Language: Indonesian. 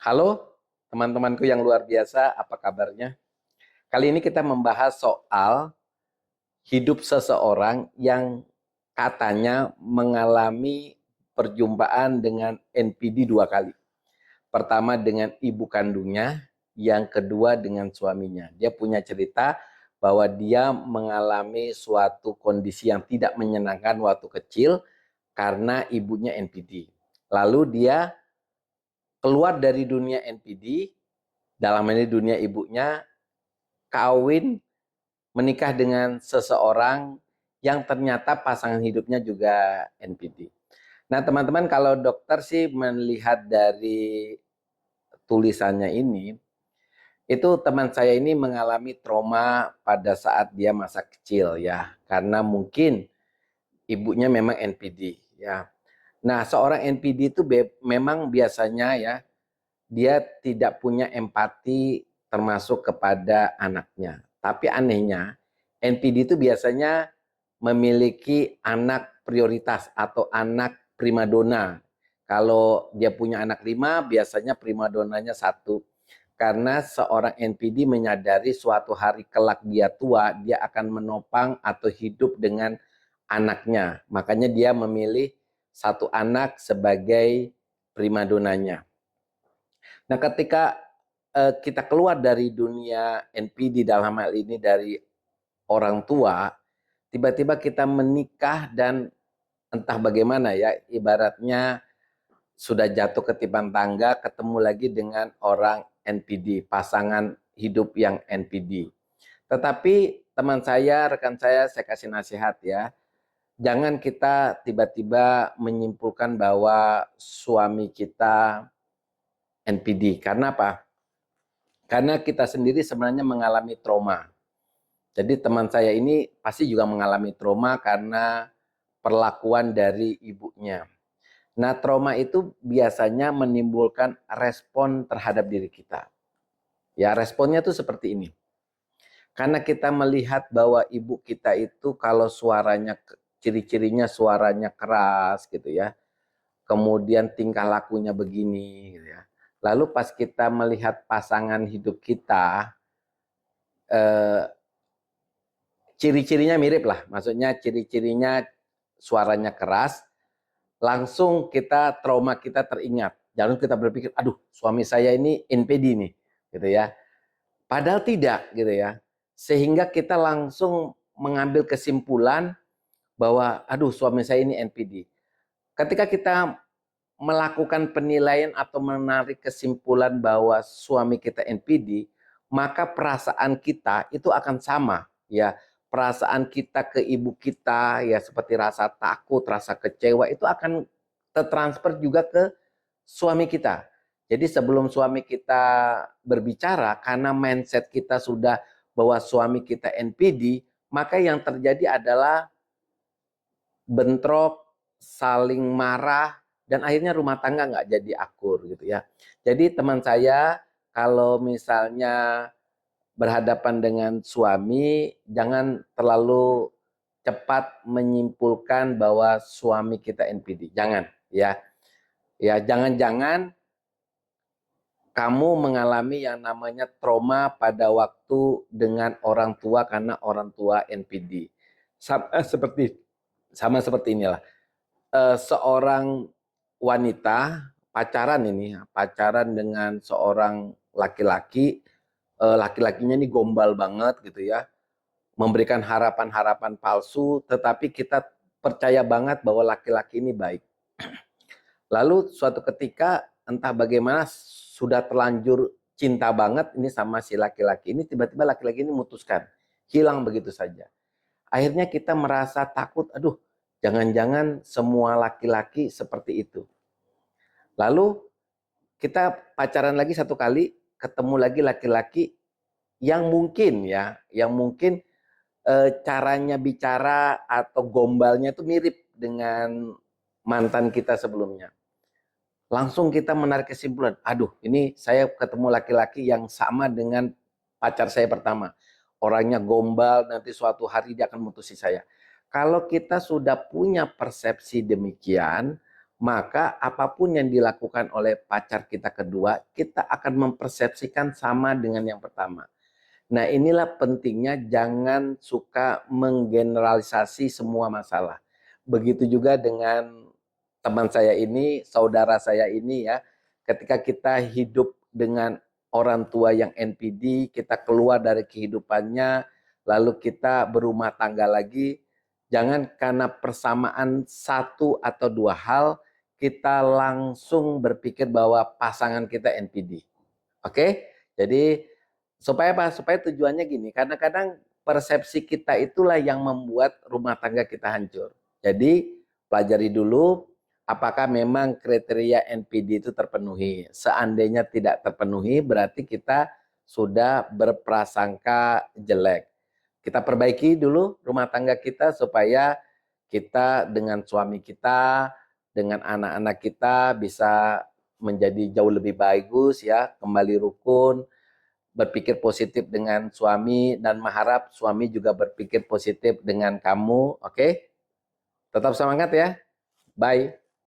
Halo, teman-temanku yang luar biasa, apa kabarnya? Kali ini kita membahas soal hidup seseorang yang katanya mengalami perjumpaan dengan NPD 2 kali. Pertama dengan ibu kandungnya, yang kedua dengan suaminya. Dia punya cerita bahwa dia mengalami suatu kondisi yang tidak menyenangkan waktu kecil karena ibunya NPD. Lalu dia keluar dari dunia NPD, dalam ini dunia ibunya, kawin, menikah dengan seseorang yang ternyata pasangan hidupnya juga NPD. Nah, teman-teman, kalau dokter sih melihat dari tulisannya ini, itu teman saya ini mengalami trauma pada saat dia masa kecil ya, karena mungkin ibunya memang NPD ya. Nah, seorang NPD itu memang biasanya ya, dia tidak punya empati termasuk kepada anaknya. Tapi anehnya, NPD itu biasanya memiliki anak prioritas atau anak primadona. Kalau dia punya anak 5, biasanya primadonanya 1. Karena seorang NPD menyadari suatu hari kelak dia tua, dia akan menopang atau hidup dengan anaknya. Makanya dia memilih satu anak sebagai primadonanya. Nah, ketika kita keluar dari dunia NPD, dalam hal ini dari orang tua, tiba-tiba kita menikah dan entah bagaimana ya, ibaratnya sudah jatuh ketipan tangga, ketemu lagi dengan orang NPD, pasangan hidup yang NPD. Tetapi teman saya, rekan saya kasih nasihat ya, jangan kita tiba-tiba menyimpulkan bahwa suami kita NPD. Karena apa? Karena kita sendiri sebenarnya mengalami trauma. Jadi teman saya ini pasti juga mengalami trauma karena perlakuan dari ibunya. Nah, trauma itu biasanya menimbulkan respon terhadap diri kita. Ya, responnya tuh seperti ini. Karena kita melihat bahwa ibu kita itu kalau suaranya, ciri-cirinya suaranya keras gitu ya. Kemudian tingkah lakunya begini gitu ya. Lalu pas kita melihat pasangan hidup kita, eh, ciri-cirinya mirip lah. Maksudnya ciri-cirinya suaranya keras, langsung trauma kita teringat. Jangan kita berpikir, aduh suami saya ini NPD nih, gitu ya. Padahal tidak, gitu ya. Sehingga kita langsung mengambil kesimpulan bahwa, aduh suami saya ini NPD. Ketika kita melakukan penilaian atau menarik kesimpulan bahwa suami kita NPD, maka perasaan kita itu akan sama, ya. Perasaan kita ke ibu kita ya seperti rasa takut, rasa kecewa itu akan tertransfer juga ke suami kita. Jadi sebelum suami kita berbicara, karena mindset kita sudah bahwa suami kita NPD, maka yang terjadi adalah bentrok, saling marah, dan akhirnya rumah tangga nggak jadi akur gitu ya. Jadi teman saya kalau misalnya berhadapan dengan suami, jangan terlalu cepat menyimpulkan bahwa suami kita NPD. Jangan ya. Ya, jangan-jangan kamu mengalami yang namanya trauma pada waktu dengan orang tua karena orang tua NPD. Sama seperti inilah. Seorang wanita pacaran ini, pacaran dengan seorang laki-laki, laki-lakinya ini gombal banget gitu ya, memberikan harapan-harapan palsu, tetapi kita percaya banget bahwa laki-laki ini baik. Lalu suatu ketika entah bagaimana sudah terlanjur cinta banget ini sama si laki-laki ini, tiba-tiba laki-laki ini memutuskan, hilang begitu saja. Akhirnya kita merasa takut, aduh jangan-jangan semua laki-laki seperti itu. Lalu kita pacaran lagi 1 kali, ketemu lagi laki-laki yang mungkin ya, yang mungkin caranya bicara atau gombalnya itu mirip dengan mantan kita sebelumnya. Langsung kita menarik kesimpulan, aduh ini saya ketemu laki-laki yang sama dengan pacar saya pertama. Orangnya gombal, nanti suatu hari dia akan mutusin saya. Kalau kita sudah punya persepsi demikian, maka apapun yang dilakukan oleh pacar kita kedua, kita akan mempersepsikan sama dengan yang pertama. Nah, inilah pentingnya jangan suka menggeneralisasi semua masalah. Begitu juga dengan teman saya ini, saudara saya ini ya, ketika kita hidup dengan orang tua yang NPD, kita keluar dari kehidupannya, lalu kita berumah tangga lagi, jangan karena persamaan satu atau dua hal, kita langsung berpikir bahwa pasangan kita NPD. Oke? Jadi supaya apa? Supaya tujuannya gini, kadang-kadang persepsi kita itulah yang membuat rumah tangga kita hancur. Jadi pelajari dulu apakah memang kriteria NPD itu terpenuhi. Seandainya tidak terpenuhi, berarti kita sudah berprasangka jelek. Kita perbaiki dulu rumah tangga kita supaya kita dengan suami kita, dengan anak-anak kita bisa menjadi jauh lebih bagus ya, kembali rukun, berpikir positif dengan suami dan mengharap suami juga berpikir positif dengan kamu, oke? Tetap semangat ya. Bye.